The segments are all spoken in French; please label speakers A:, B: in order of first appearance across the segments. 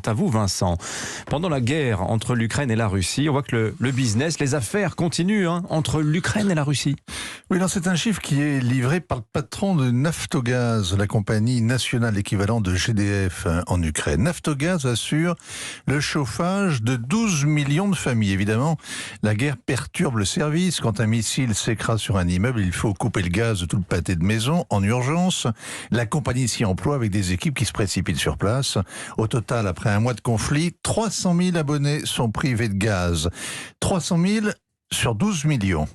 A: à vous Vincent. Pendant la guerre entre l'Ukraine et la Russie, on voit que le business, les affaires continuent entre l'Ukraine et la Russie.
B: Oui, non, c'est un chiffre qui est livré par le patron de Naftogaz, la compagnie nationale équivalente de GDF en Ukraine. Naftogaz assure le chauffage de 12 millions de familles. Évidemment, la guerre perturbe le service. Quand un missile s'écrase sur un immeuble, il faut couper le gaz de tout le pâté de maison en urgence. La compagnie s'y emploie avec des équipes qui se précipitent sur place. Au total, après un mois de conflit, 300 000 abonnés sont privés de gaz. 300 000 sur 12 millions.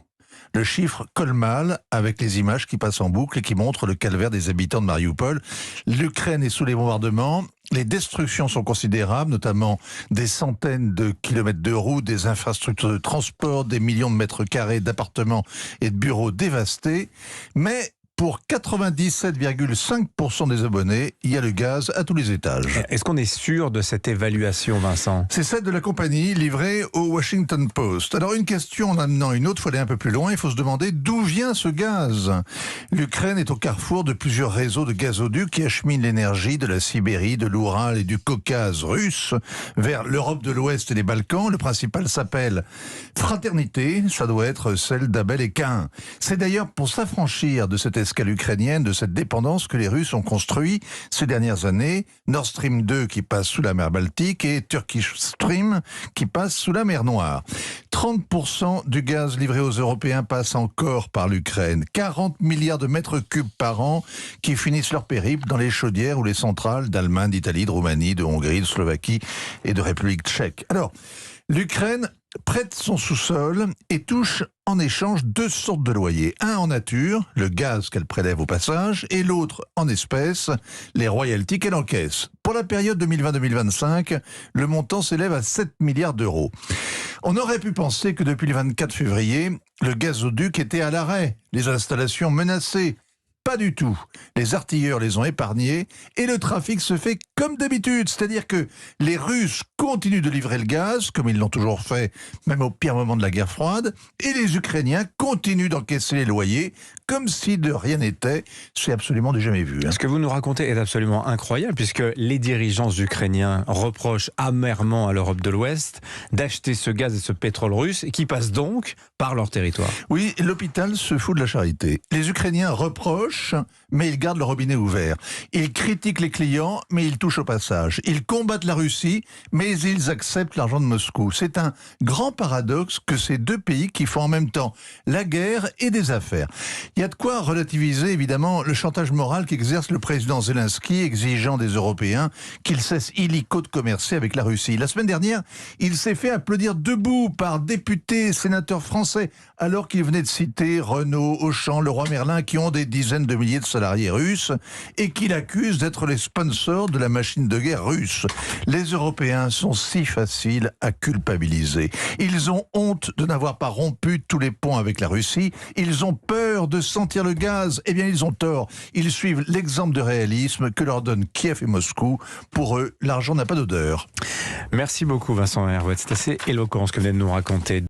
B: Le chiffre colle mal avec les images qui passent en boucle et qui montrent le calvaire des habitants de Mariupol. L'Ukraine est sous les bombardements. Les destructions sont considérables, notamment des centaines de kilomètres de routes, des infrastructures de transport, des millions de mètres carrés d'appartements et de bureaux dévastés. Mais pour 97,5% des abonnés, il y a le gaz à tous les étages.
A: Est-ce qu'on est sûr de cette évaluation, Vincent ?
B: C'est celle de la compagnie livrée au Washington Post. Alors une question en amenant une autre, il faut aller un peu plus loin, il faut se demander d'où vient ce gaz. L'Ukraine est au carrefour de plusieurs réseaux de gazoducs qui acheminent l'énergie de la Sibérie, de l'Oural et du Caucase russe vers l'Europe de l'Ouest et les Balkans. Le principal s'appelle Fraternité, ça doit être celle d'Abel et Caïn. C'est d'ailleurs pour s'affranchir de cette escale ukrainienne, de cette dépendance que les Russes ont construit ces dernières années. Nord Stream 2 qui passe sous la mer Baltique et Turkish Stream qui passe sous la mer Noire. 30% du gaz livré aux Européens passe encore par l'Ukraine. 40 milliards de mètres cubes par an qui finissent leur périple dans les chaudières ou les centrales d'Allemagne, d'Italie, de Roumanie, de Hongrie, de Slovaquie et de République tchèque. Alors, l'Ukraine prête son sous-sol et touche en échange deux sortes de loyers. Un en nature, le gaz qu'elle prélève au passage, et l'autre en espèces, les royalties qu'elle encaisse. Pour la période 2020-2025, le montant s'élève à 7 milliards d'euros. On aurait pu penser que depuis le 24 février, le gazoduc était à l'arrêt, les installations menacées. Pas du tout. Les artilleurs les ont épargnés et le trafic se fait comme d'habitude. C'est-à-dire que les Russes continuent de livrer le gaz, comme ils l'ont toujours fait, même au pire moment de la guerre froide, et les Ukrainiens continuent d'encaisser les loyers, comme si de rien n'était. C'est absolument du jamais vu.
A: Ce que vous nous racontez est absolument incroyable, puisque les dirigeants ukrainiens reprochent amèrement à l'Europe de l'Ouest d'acheter ce gaz et ce pétrole russe, et qui passe donc par leur territoire.
B: Oui, l'hôpital se fout de la charité. Les Ukrainiens reprochent, mais ils gardent le robinet ouvert. Ils critiquent les clients, mais ils touchent au passage. Ils combattent la Russie, mais ils acceptent l'argent de Moscou. C'est un grand paradoxe que ces deux pays qui font en même temps la guerre et des affaires. Il y a de quoi relativiser, évidemment, le chantage moral qu'exerce le président Zelensky, exigeant des Européens qu'ils cessent illico de commercer avec la Russie. La semaine dernière, il s'est fait applaudir debout par députés et sénateurs français, alors qu'il venait de citer Renault, Auchan, Leroy Merlin, qui ont des dizaines de milliers de salariés russes et qu'il accuse d'être les sponsors de la machine de guerre russe. Les Européens sont si faciles à culpabiliser. Ils ont honte de n'avoir pas rompu tous les ponts avec la Russie. Ils ont peur de sentir le gaz. Eh bien, ils ont tort. Ils suivent l'exemple de réalisme que leur donnent Kiev et Moscou. Pour eux, l'argent n'a pas d'odeur.
A: Merci beaucoup Vincent Hervouet. C'est assez éloquent ce que vous venez de nous raconter.